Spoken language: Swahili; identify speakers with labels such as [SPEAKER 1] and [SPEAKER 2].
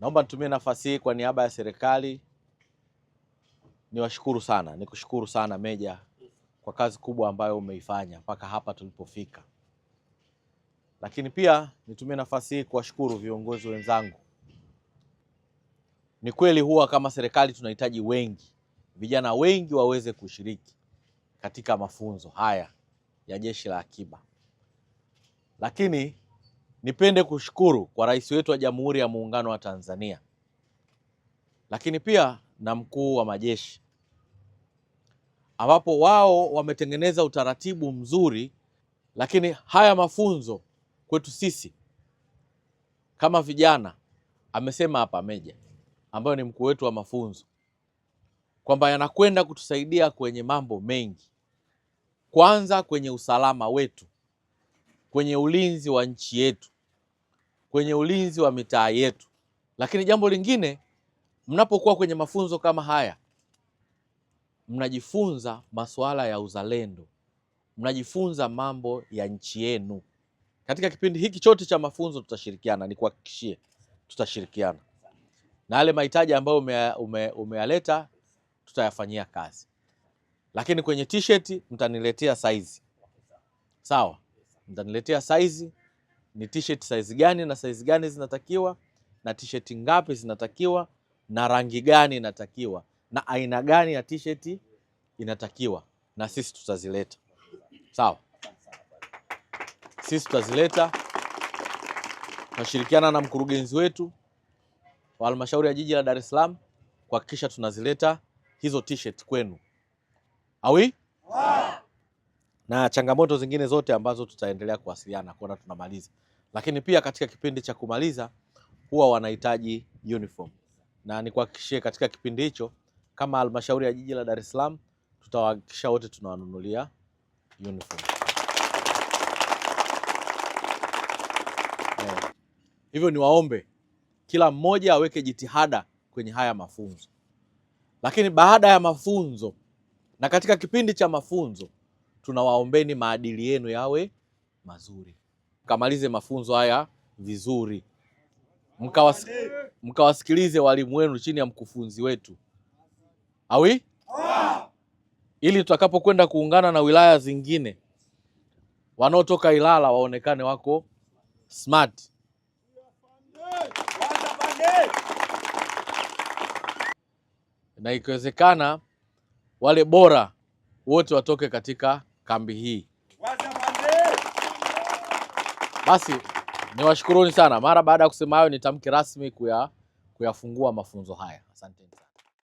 [SPEAKER 1] Naomba nitumie nafasi hii kwa niaba ya serikali nikushukuru sana Meja kwa kazi kubwa ambayo umeifanya mpaka hapa tulipofika. Lakini pia nitumie nafasi hii kuwashukuru viongozi wenzangu. Ni kweli huwa kama serikali tunahitaji vijana wengi waweze kushiriki katika mafunzo haya ya Jeshi la Akiba. Lakini nipende kushukuru kwa Rais wetu wa Jamhuri ya Muungano wa Tanzania, lakini pia na mkuu wa majeshi, ambapo wao wametengeneza utaratibu mzuri. Lakini haya mafunzo kwetu sisi kama vijana, amesema hapa Meja ambayo ni mkuu wetu wa mafunzo, kwamba yanakwenda kutusaidia kwenye mambo mengi. Kwanza kwenye usalama wetu, kwenye ulinzi wa nchi yetu, kwenye ulinzi wa mitaa yetu. Lakini jambo lingine, mnapokuwa kwenye mafunzo kama haya, mnajifunza masuala ya uzalendo, mnajifunza mambo ya nchi yenu. Katika kipindi hiki chote cha mafunzo tutashirikiana, nikuhakikishie tutashirikiana. Na yale mahitaji ambayo umeyaleta tutayafanyia kazi. Lakini kwenye t-shirt mtaniletea size. Sawa? Mtaniletea size, ni t-shirt size gani na size gani zinatakiwa, na t-shirt ngapi zinatakiwa, na rangi gani inatakiwa, na aina gani ya t-shirt inatakiwa, na sisi tutazileta. Sawa? Sisi tutazileta. Tunashirikiana na mkurugenzi wetu wa halmashauri ya jiji la Dar es Salaam kuhakikisha tunazileta hizo t-shirt kwenu. Awi? Na changamoto zingine zote ambazo tutaendelea kuwasiliana kuona tunamaliza. Lakini pia katika kipindi cha kumaliza huwa wanahitaji uniform. Na nikuhakikishie katika kipindi hicho kama halmashauri ya jiji la Dar es Salaam tutawahakikisha wote tunawanunulia uniform. Hivyo niwaombe kila mmoja aweke jitihada kwenye haya mafunzo. Lakini baada ya mafunzo na katika kipindi cha mafunzo tunawaombeni maadili yenu yawe mazuri. Mkamalize mafunzo haya vizuri. Mkawasikilize walimu wenu chini ya mkufunzi wetu. Awi? Ili tutakapokwenda kuungana na wilaya zingine, wanaotoka Ilala waonekane wako smart. Na ikiwezekana wale bora wote watoke katika kambi hii. Basi niwashukuruni sana. Mara baada ya kusema hayo nitamke rasmi kuyafungua mafunzo haya. Asante sana.